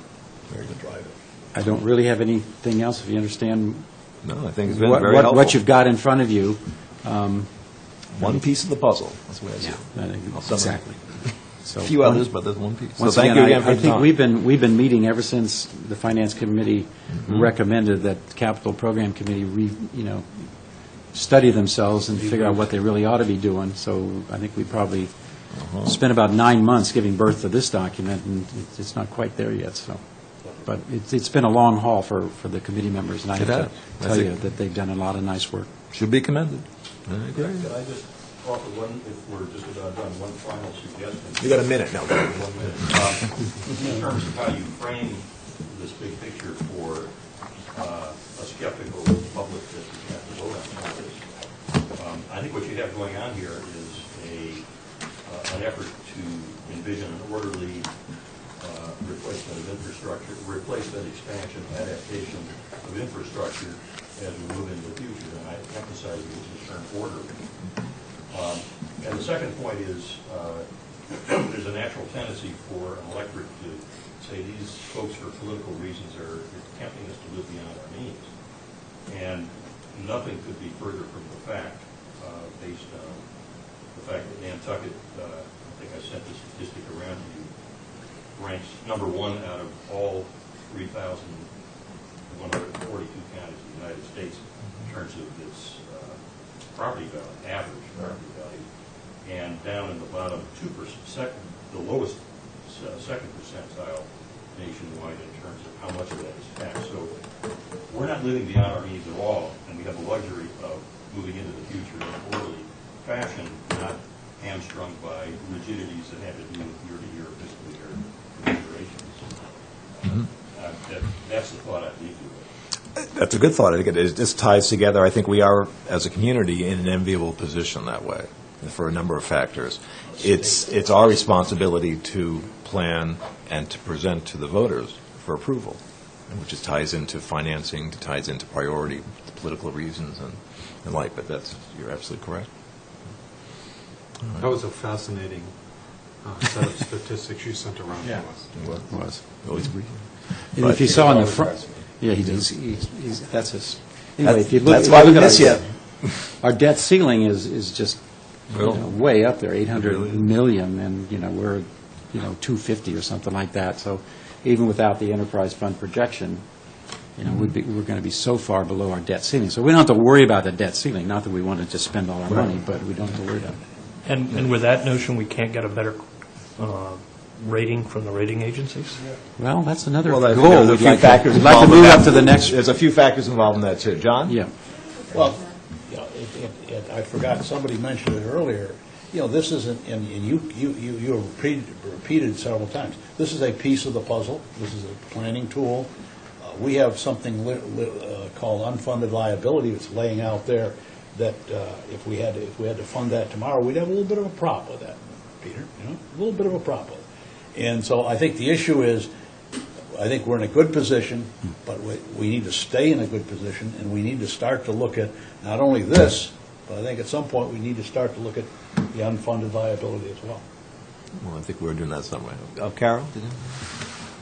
Very good drive. I don't really have anything else, if you understand No, I think it's been very helpful. what you've got in front of you. One piece of the puzzle. That's the way I see it. Exactly. So A few others, but there's one piece. So Once thank again, you again for I the think time. we've been meeting ever since the Finance Committee recommended that the Capital Program Committee study themselves and figure out what they really ought to be doing. So I think we probably spent about 9 months giving birth to this document, and it's not quite there yet. So, but it's been a long haul for the committee members, and I have to tell you that they've done a lot of nice work. Should be commended. I agree. Can I just offer one, if we're just about done, one final suggestion? You got a minute now. 1 minute. In terms of how you frame this big picture for a skeptical public that we have to vote on all this, I think have going on here is an effort to envision an orderly replacement of infrastructure, replacement, expansion, adaptation of infrastructure as we move into the future, and I emphasize the term orderly. And the second point is there's a natural tendency for an electorate to say these folks, for political reasons, are tempting us to live beyond our means. And nothing could be further from the fact, based on the fact that Nantucket, I think I sent this statistic around to you, ranks number 1 out of all 3,142 counties in the United States in terms of its property value, average property value, and down in the bottom 2%, the lowest second percentile nationwide in terms of how much of that is taxed. So we're not living beyond our means at all, and we have the luxury of moving into the future in an orderly fashion, not hamstrung by rigidities that have to do with year-to-year fiscal year considerations. That's the thought I'd leave you with. That's a good thought. I think it just ties together. I think we are, as a community, in an enviable position that way for a number of factors. It's our responsibility to plan and to present to the voters for approval, which just ties into financing, ties into priority, political reasons and like. But you're absolutely correct. That was a fascinating set of statistics you sent around to us. It was. Always agree. And if you saw in the front, yeah, he's that's his. Anyway, if you look, That's why we miss you. Our debt ceiling is just way up there, 800 million, and we're 250 or something like that. So even without the enterprise fund projection, we're going to be so far below our debt ceiling. So we don't have to worry about the debt ceiling. Not that we want to just spend all our money, but we don't have to worry about it. And with that notion, we can't get a better rating from the rating agencies? Well, that's another Well, goal. there's a We'd few like factors to involved move in up that. to the next. There's a few factors involved in that, too. John? Yeah. Well, I forgot, somebody mentioned it earlier, this isn't, and you repeated several times, this is a piece of the puzzle, this is a planning tool. We have something called unfunded liability that's laying out there that if we had to fund that tomorrow, we'd have a little bit of a problem with that, Peter, a little bit of a problem with it. And so I think the issue is, I think we're in a good position, but we need to stay in a good position, and we need to start to look at not only this, but I think at some point we need to start to look at the unfunded liability as well. Well, I think we're doing that some way. Carol? Did you?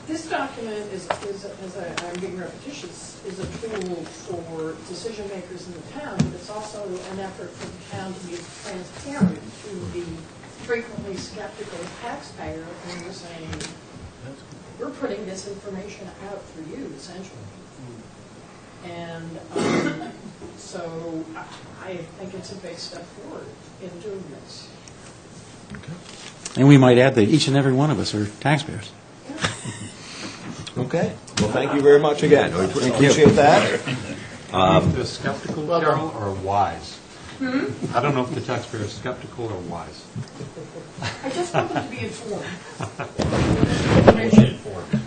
This document is as I'm being repetitious, is a tool for decision makers in the town, but it's also an effort for the town to be transparent to the frequently skeptical taxpayer, and we're saying, we're putting this information out for you, essentially. And so I think it's a big step forward in doing this. And we might add that each and every one of us are taxpayers. Okay. Well, thank you very much again. We appreciate that. The skeptical, Carol, or wise? I don't know if the taxpayer is skeptical or wise. I just want them to be informed.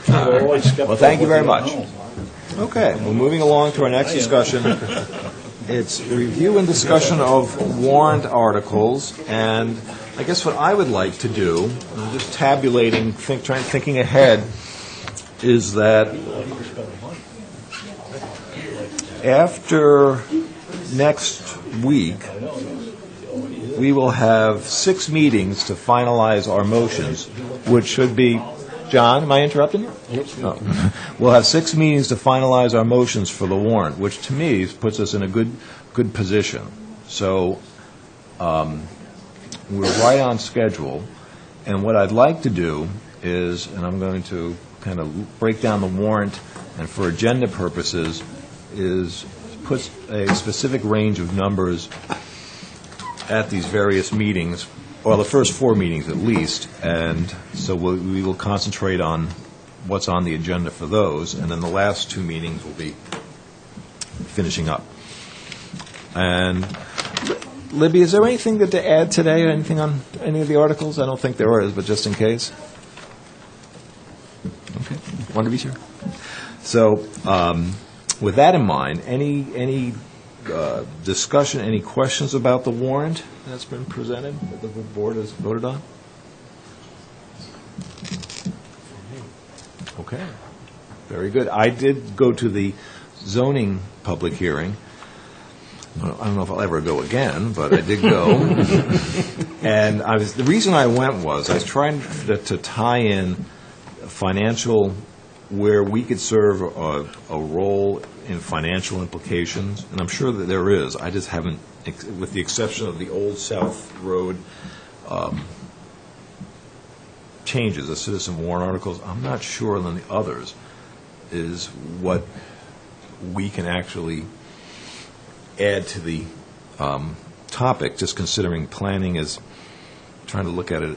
Well, thank you very much. Okay, well, moving along to our next discussion. It's review and discussion of warrant articles, and I guess what I would like to do, I'm just tabulating, thinking ahead, is that after next week, we will have 6 meetings to finalize our motions, which should be, John, am I interrupting you? No. We'll have 6 meetings to finalize our motions for the warrant, which to me puts us in a good position. So we're right on schedule, and what I'd like to do is, and I'm going to kind of break down the warrant, and for agenda purposes, is put a specific range of numbers at these various meetings, well, the first 4 meetings at least, and so we will concentrate on what's on the agenda for those, and then the last 2 meetings will be finishing up. And Libby, is there anything to add today, or anything on any of the articles? I don't think there is, but just in case. Okay, wanted to be sure. So, with that in mind, any discussion, any questions about the warrant that's been presented, that the board has voted on? Okay, very good. I did go to the zoning public hearing. Well, I don't know if I'll ever go again, but I did go. And the reason I went was I was trying to tie in financial, where we could serve a role in financial implications, and I'm sure that there is. I just haven't, with the exception of the Old South Road changes, the citizen warrant articles, I'm not sure than the others is what we can actually add to the topic, just considering planning is, trying to look at it,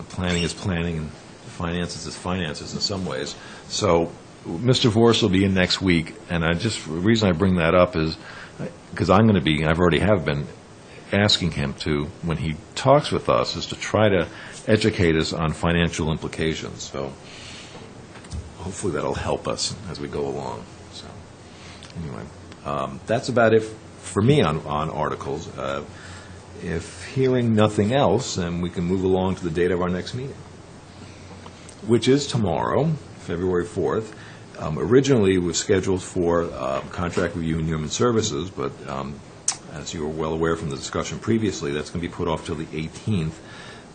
planning is planning and finances is finances in some ways. So Mr. Vorse will be in next week, and the reason I bring that up is because I'm going to be, I've already have been asking him to, when he talks with us, is to try to educate us on financial implications. So hopefully that'll help us as we go along. So anyway, that's about it for me on articles. If hearing nothing else, then we can move along to the date of our next meeting, which is tomorrow, February 4th. Originally, it was scheduled for contract review and human services, but as you were well aware from the discussion previously, that's going to be put off till the 18th.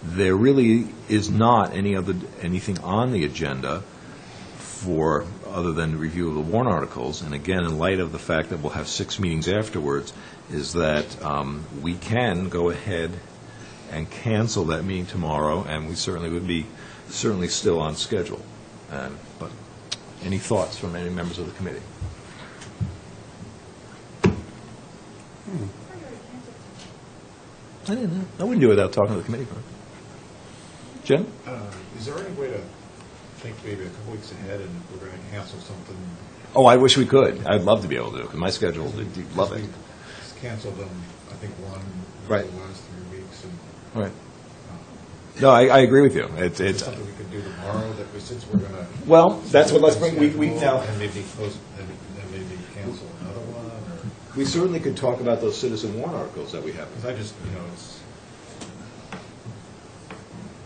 There really is not anything on the agenda for, other than review of the warrant articles, and again, in light of the fact that we'll have 6 meetings afterwards, is that we can go ahead and cancel that meeting tomorrow, and we certainly would be still on schedule. But any thoughts from any members of the committee? I didn't know. I wouldn't do it without talking to the committee first. Jim? Is there any way to think maybe a couple weeks ahead and we're going to cancel something? Oh, I wish we could. I'd love to be able to, because my schedule, love it. We canceled them, I think, one Right. the last 3 weeks. And, Right. No, I agree with you. is there something we could do tomorrow that since we're going to... Well, that's what, let's bring, we now, And maybe cancel another one, or... we certainly could talk about those citizen warrant articles that we have. Because I just, it's...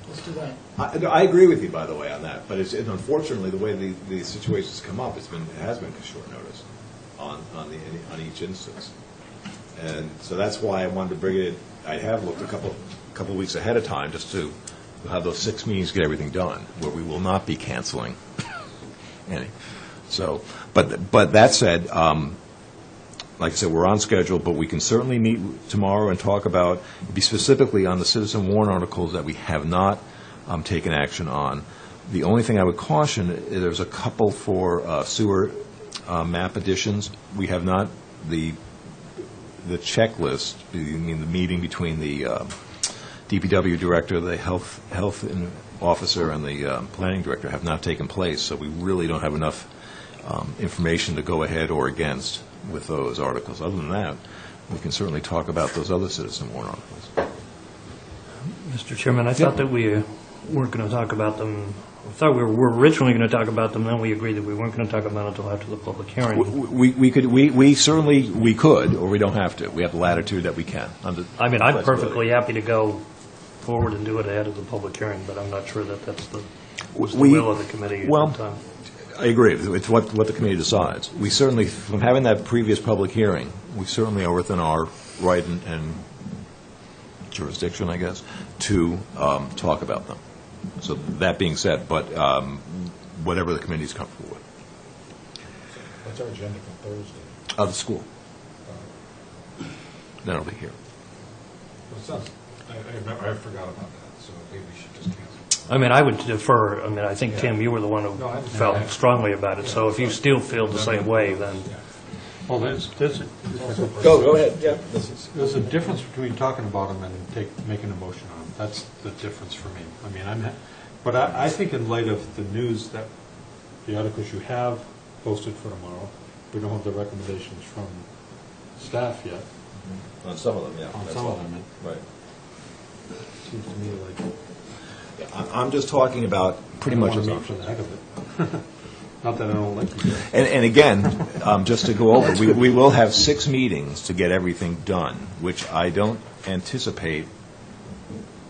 Let's do that. I agree with you, by the way, on that, but unfortunately, the way the situations come up, it has been short notice on each instance. And so that's why I wanted to bring it, I have looked a couple weeks ahead of time, just to have those 6 meetings, get everything done, where we will not be canceling any. So, but that said, like I said, we're on schedule, but we can certainly meet tomorrow and talk about, be specifically on the citizen warrant articles that we have not taken action on. The only thing I would caution, there's a couple for sewer map additions. We have not, the checklist, the meeting between the DPW director, the health officer, and the planning director have not taken place, so we really don't have enough information to go ahead or against with those articles. Other than that, we can certainly talk about those other citizen warrant articles. Mr. Chairman, I thought that we weren't going to talk about them. I thought we were originally going to talk about them, then we agreed that we weren't going to talk about it until after the public hearing. We certainly could, or we don't have to. We have the latitude that we can. I mean, I'm perfectly happy to go forward and do it ahead of the public hearing, but I'm not sure that that's the will of the committee at the time. I agree. It's what the committee decides. We certainly, from having that previous public hearing, we certainly are within our right and jurisdiction, I guess, to talk about them. So that being said, but whatever the committee is comfortable with. What's our agenda for Thursday? The school. Then it'll be here. Well, it sounds, I forgot about that, so maybe we should just cancel. I mean, I would defer. I mean, I think, Tim, you were the one who felt strongly about it, so if you still feel the same way, then... Well, there's Go ahead. Yeah. there's a difference between talking about them and making a motion on them. That's the difference for me. I mean, but I think in light of the news that the articles you have posted for tomorrow, we don't have the recommendations from staff yet. On some of them, yeah. On some of them. Right. Seems to me like... I'm just talking about pretty much... I don't want to meet for the heck of it. Not that I don't like you. And again, just to go over, we will have 6 meetings to get everything done, which I don't anticipate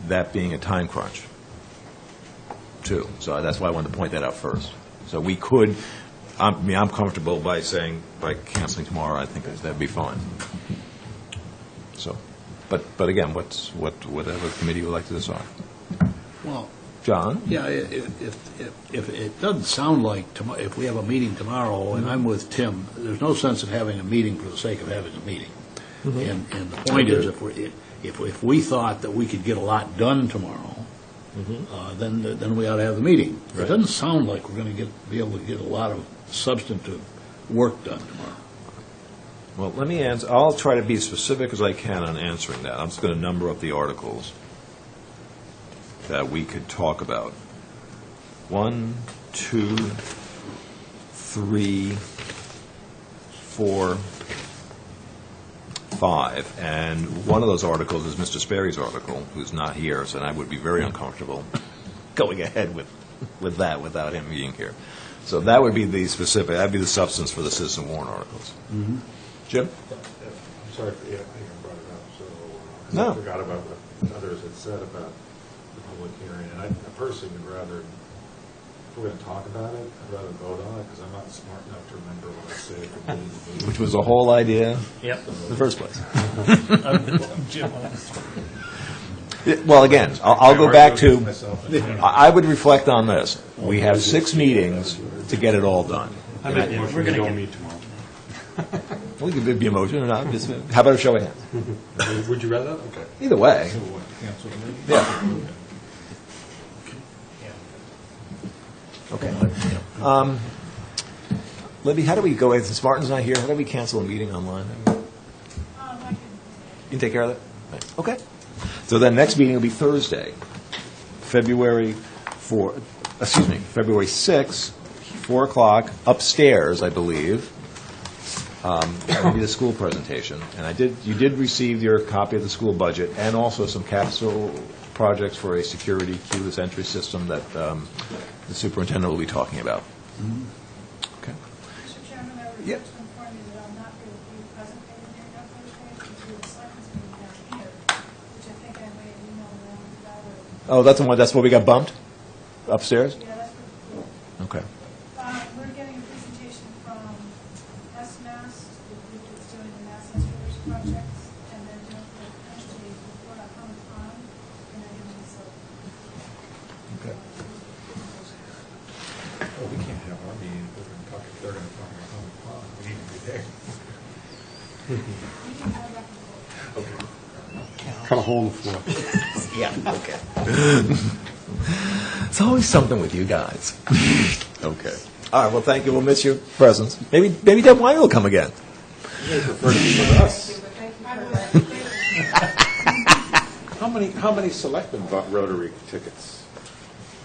that being a time crunch, too. So that's why I wanted to point that out first. So we could, I'm comfortable by canceling tomorrow. I think that'd be fine. So, but again, whatever committee would like to decide. Well, John? yeah, if it doesn't sound like, if we have a meeting tomorrow and I'm with Tim, there's no sense in having a meeting for the sake of having a meeting. And the point is, if we thought that we could get a lot done tomorrow, then we ought to have the meeting. It doesn't sound like we're going to be able to get a lot of substantive work done tomorrow. Well, let me answer. I'll try to be as specific as I can on answering that. I'm just going to number up the articles that we could talk about. 1, 2, 3, 4, 5. And one of those articles is Mr. Sperry's article, who's not here, so I would be very uncomfortable going ahead with that without him being here. So that would be the specific, that would be the substance for the citizen warrant articles. Jim? I'm sorry if I even brought it up, so 'cause No. I forgot about what others had said about the public hearing, and I personally would rather, if we're going to talk about it, I'd rather vote on it, because I'm not smart enough to remember what I said at the meeting. Which was the whole idea Yep. in the first place. Jim. Well, again, I'll go back to, Myself. I would reflect on this. We have 6 meetings to get it all done. I make a motion we don't meet tomorrow. We could be a motion or not, just, how about a show of hands? Would you rather? Okay. Either way. So what, cancel the meeting? Yeah. Okay. Libby, how do we go, since Martin's not here, how do we cancel a meeting online? I You can take care of that? Right. Okay. So then next meeting will be Thursday, February 6th, 4 o'clock, upstairs, I believe. That will be the school presentation. And you did receive your copy of the school budget and also some capital projects for a security keyless entry system that the superintendent will be talking about. Okay. Mr. Chairman, I would Yep. like to inform you that I'll not be able to be present at the hearing on Thursday due to the selectmen's meeting down here, which I think I may have emailed around about it. Oh, that's what we got bumped? Upstairs? Yeah, that's pretty cool. Okay. We're getting a presentation from SMAS, the group that's doing the mass excavation projects, and they're doing the entity report on Common Pond, and they're doing this. Okay. Well, we can't have our meeting if we're going to talk, if they're going to talk about Common Pond. We need to be there. We can have that report. Cut a hole in the floor. Yeah, okay. It's always something with you guys. Okay. All right, well, thank you. We'll miss your presence. Maybe Deb Wine will come again. How many selectmen bought Rotary tickets?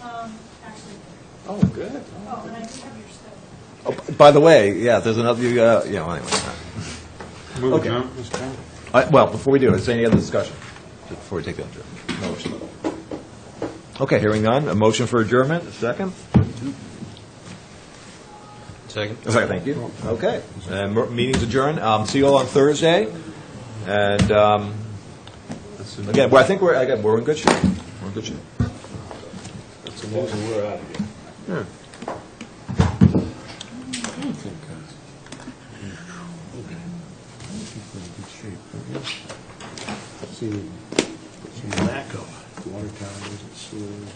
Actually, Oh, good. oh, and I do have your stuff. Oh, by the way, yeah, there's another, anyway. Move Okay. adjourned, Mr. Chairman. Well, before we do, is there any other discussion? Before we take the motion. Okay, hearing none, a motion for adjournment, a second? Second. Second, thank you. Okay, and meeting's adjourned. See you all on Thursday, and again, well, I think we're in good shape. We're in good shape. That's amazing, we're out of here. Yeah. See, Lack of. water towers and sewers.